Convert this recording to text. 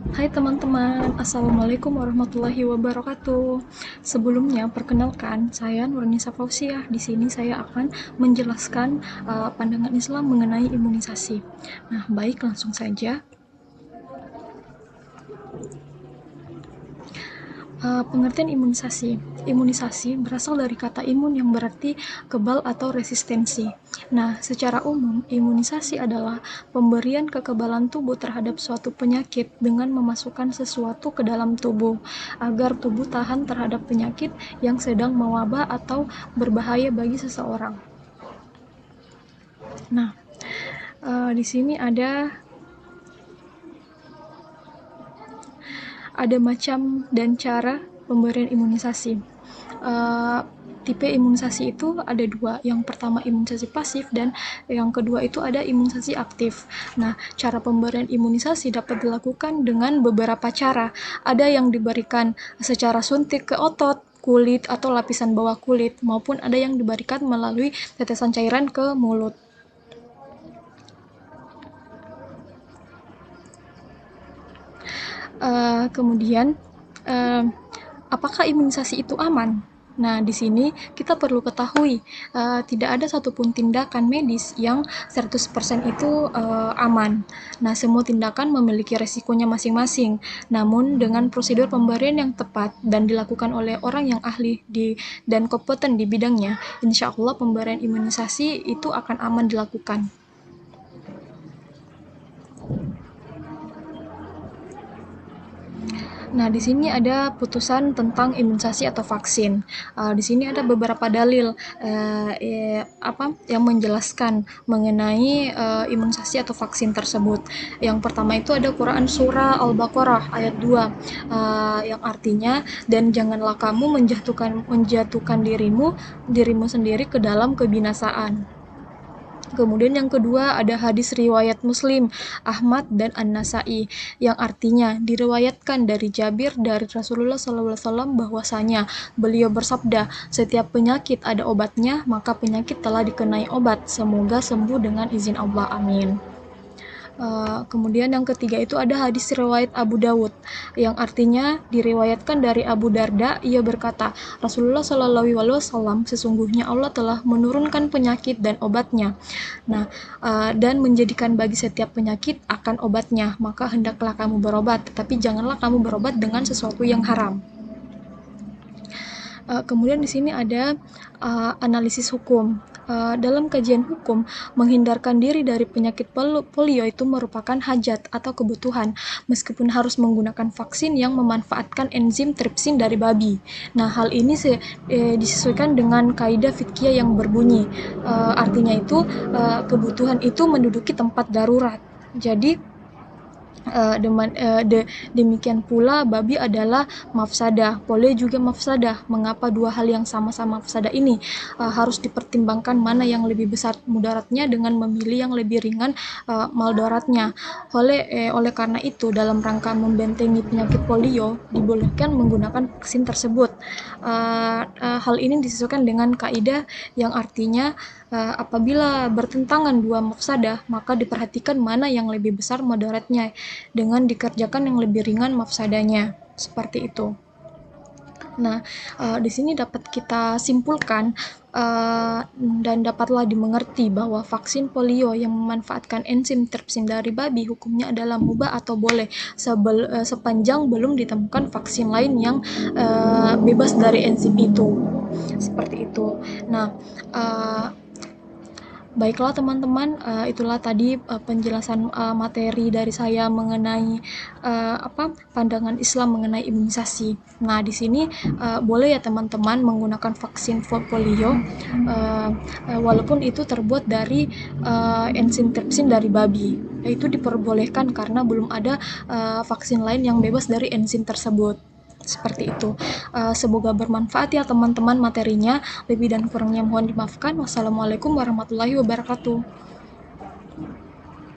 Hai teman-teman, Assalamualaikum warahmatullahi wabarakatuh. Sebelumnya, perkenalkan, saya Nurnisa Fauziah. Di sini saya akan menjelaskan pandangan Islam mengenai imunisasi. Nah, baik, langsung saja. Pengertian imunisasi. Imunisasi berasal dari kata imun yang berarti kebal atau resistensi. Nah, secara umum, imunisasi adalah pemberian kekebalan tubuh terhadap suatu penyakit dengan memasukkan sesuatu ke dalam tubuh agar tubuh tahan terhadap penyakit yang sedang mewabah atau berbahaya bagi seseorang. Nah, di sini ada macam dan cara pemberian imunisasi. Tipe imunisasi itu ada dua. Yang pertama imunisasi pasif dan yang kedua itu ada imunisasi aktif. Nah, cara pemberian imunisasi dapat dilakukan dengan beberapa cara. Ada yang diberikan secara suntik ke otot, kulit, atau lapisan bawah kulit, maupun ada yang diberikan melalui tetesan cairan ke mulut. Kemudian, apakah imunisasi itu aman? Nah, di sini kita perlu ketahui, tidak ada satupun tindakan medis yang 100% itu aman. Nah, semua tindakan memiliki resikonya masing-masing. Namun, dengan prosedur pemberian yang tepat dan dilakukan oleh orang yang ahli dan kompeten di bidangnya, insya Allah pemberian imunisasi itu akan aman dilakukan. Nah, di sini ada putusan tentang imunisasi atau vaksin. Di sini ada beberapa dalil yang menjelaskan mengenai imunisasi atau vaksin tersebut. Yang pertama itu ada Quran surah Al-Baqarah ayat 2, yang artinya, dan janganlah kamu menjatuhkan dirimu sendiri ke dalam kebinasaan. Kemudian yang kedua ada hadis riwayat Muslim, Ahmad dan An-Nasai yang artinya diriwayatkan dari Jabir dari Rasulullah SAW bahwasanya beliau bersabda, setiap penyakit ada obatnya, maka penyakit telah dikenai obat. Semoga sembuh dengan izin Allah. Amin. Kemudian yang ketiga itu ada hadis riwayat Abu Dawud yang artinya diriwayatkan dari Abu Darda, ia berkata, Rasulullah SAW sesungguhnya Allah telah menurunkan penyakit dan obatnya. Nah, dan menjadikan bagi setiap penyakit akan obatnya, maka hendaklah kamu berobat, tetapi janganlah kamu berobat dengan sesuatu yang haram. Kemudian di sini ada analisis hukum. Dalam kajian hukum, menghindarkan diri dari penyakit polio itu merupakan hajat atau kebutuhan, meskipun harus menggunakan vaksin yang memanfaatkan enzim tripsin dari babi. Nah, hal ini disesuaikan dengan kaidah fikih yang berbunyi, artinya itu kebutuhan itu menduduki tempat darurat. Jadi, demikian pula babi adalah mafsadah, polio juga mafsadah. Mengapa dua hal yang sama-sama mafsadah ini harus dipertimbangkan mana yang lebih besar mudaratnya dengan memilih yang lebih ringan maldaratnya. Oleh karena itu, dalam rangka membentengi penyakit polio, dibolehkan menggunakan vaksin tersebut. Hal ini disesuaikan dengan kaidah yang artinya apabila bertentangan dua mafsadah, maka diperhatikan mana yang lebih besar mudaratnya dengan dikerjakan yang lebih ringan mafsadahnya. Seperti itu. Nah, di sini dapat kita simpulkan dan dapatlah dimengerti bahwa vaksin polio yang memanfaatkan enzim tripsin dari babi hukumnya adalah mubah atau boleh sepanjang belum ditemukan vaksin lain yang bebas dari enzim itu. Seperti itu. Nah, baiklah teman-teman, itulah tadi penjelasan materi dari saya mengenai pandangan Islam mengenai imunisasi. Nah, di sini boleh ya teman-teman menggunakan vaksin polio, walaupun itu terbuat dari enzim tripsin dari babi. Itu diperbolehkan karena belum ada vaksin lain yang bebas dari enzim tersebut. Seperti itu. Semoga bermanfaat ya teman-teman materinya. Lebih dan kurangnya mohon dimaafkan. Wassalamualaikum warahmatullahi wabarakatuh.